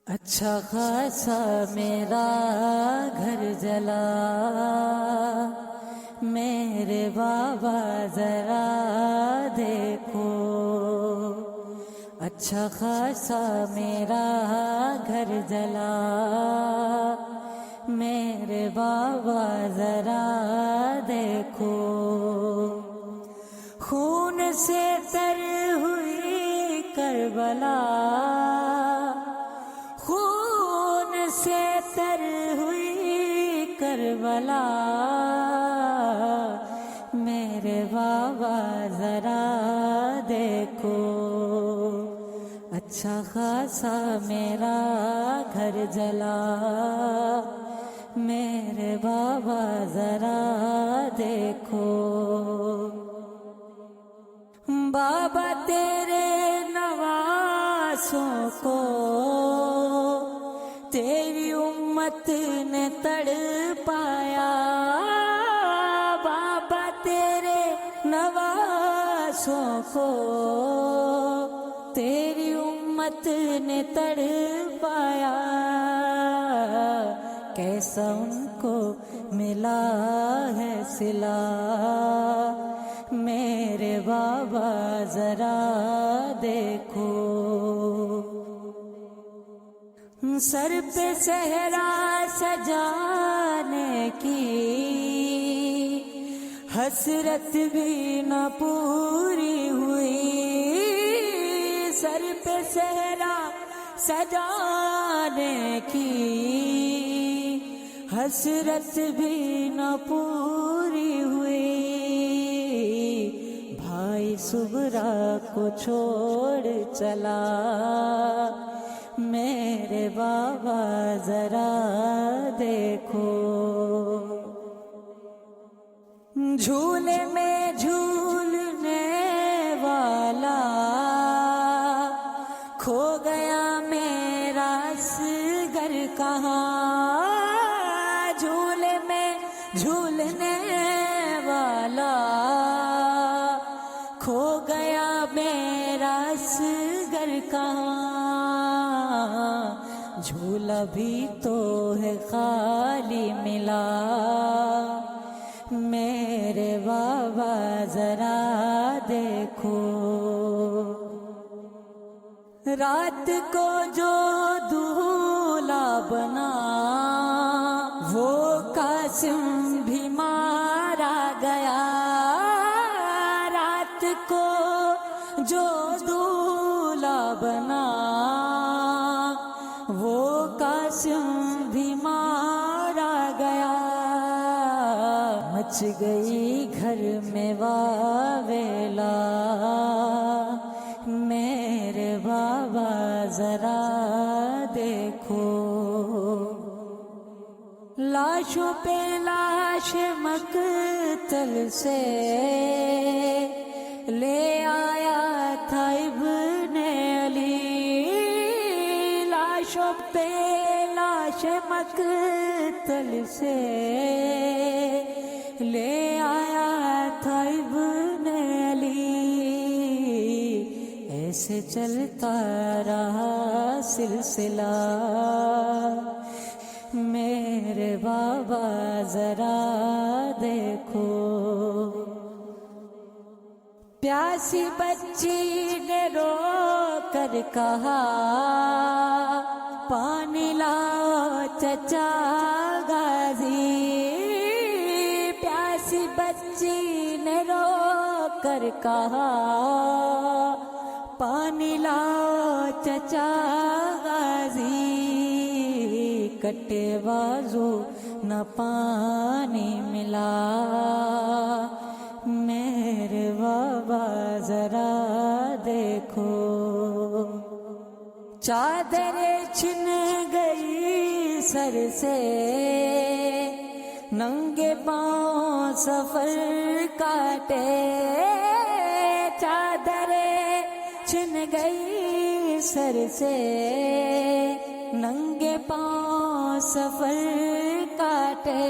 اچھا خاصا میرا گھر جلا، میرے بابا ذرا دیکھو۔ اچھا خاصا میرا گھر جلا، میرے بابا ذرا دیکھو۔ خون سے تر ہوئی کربلا، خون سے تر ہوئی کربلا، میرے بابا ذرا دیکھو۔ اچھا خاصا میرا گھر جلا، میرے بابا ذرا دیکھو۔ بابا تیرے نواسوں کو تیری امت نے تڑ پایا، بابا تیرے نواسوں کو تیری امت نے تڑ پایا۔ کیسا ان کو ملا ہے صلہ، میرے بابا ذرا دیکھو۔ سر پہ صحرا سجانے کی حسرت بھی نہ پوری ہوئی، سر پہ صحرا سجانے کی حسرت بھی نہ پوری ہوئی۔ بھائی صبرا کو چھوڑ چلا، میرے بابا ذرا دیکھو۔ جھولے میں جھولنے والا کھو گیا میرا اصغر کہاں، جھولے میں جھولنے والا کھو گیا میرا اصغر کہاں۔ جھولا بھی تو ہے خالی ملا، میرے بابا ذرا دیکھو۔ رات کو جو دولہا بنا وہ قاسم بھی مارا گیا، رات کو جو دولہا بنا وہ قاسم بھی مارا گیا۔ مچ گئی گھر میں واویلا، میرے بابا ذرا دیکھو۔ لاشوں پہ لاش مقتل سے لے آیا تھا ابن علی، لاشوں پہ لاش مقتل سے لے آیا تھا ابن علی۔ ایسے چلتا رہا سلسلہ، میرے بابا ذرا دیکھو۔ پیاسی بچی نے رو کر کہا پانی لاؤ چچا غازی، پیاسی بچی نے رو کر کہا پانی لاؤ چچا غازی۔ کٹے بازو نہ پانی ملا، میرے بابا ذرا دیکھو۔ چادر چھن گئی سر سے، ننگے پاؤں سفر کاٹے، چادر چھن گئی سر سے، ننگے پاؤں سفر کاٹے۔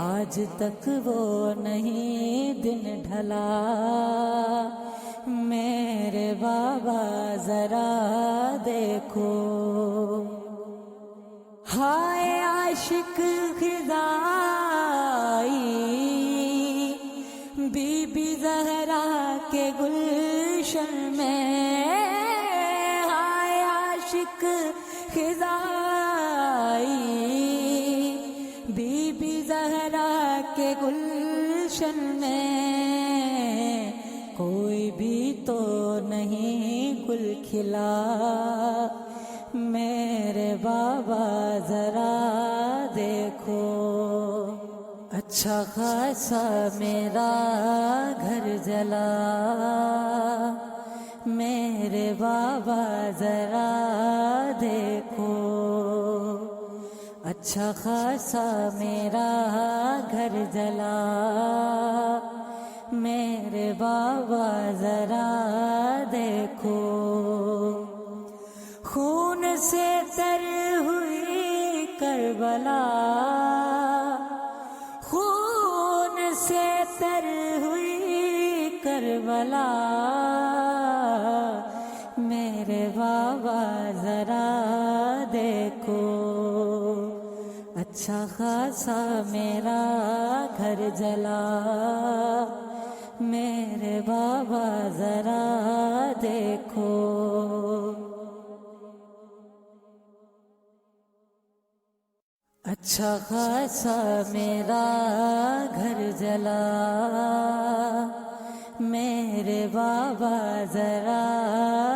آج تک وہ نہیں دن ڈھلا، میرے بابا ذرا دیکھو، ہائے عاشق خزائی بی بی زہرا کے گلشن میں، ہائے عاشق خزائی بی بی زہرا کے گلشن میں، کوئی بھی تو نہیں گل کھلا، میرے بابا ذرا دیکھو، اچھا خاصا میرا گھر جلا، میرے بابا ذرا دیکھو، اچھا خاصا میرا گھر جلا، میرے بابا ذرا دیکھو، خون سے تر ہوئی کربلا، خون سے تر ہوئی کربلا، میرے بابا ذرا دیکھو، اچھا خاصا میرا گھر جلا، میرے بابا ذرا دیکھو، اچھا خاصا میرا گھر جلا، میرے بابا ذرا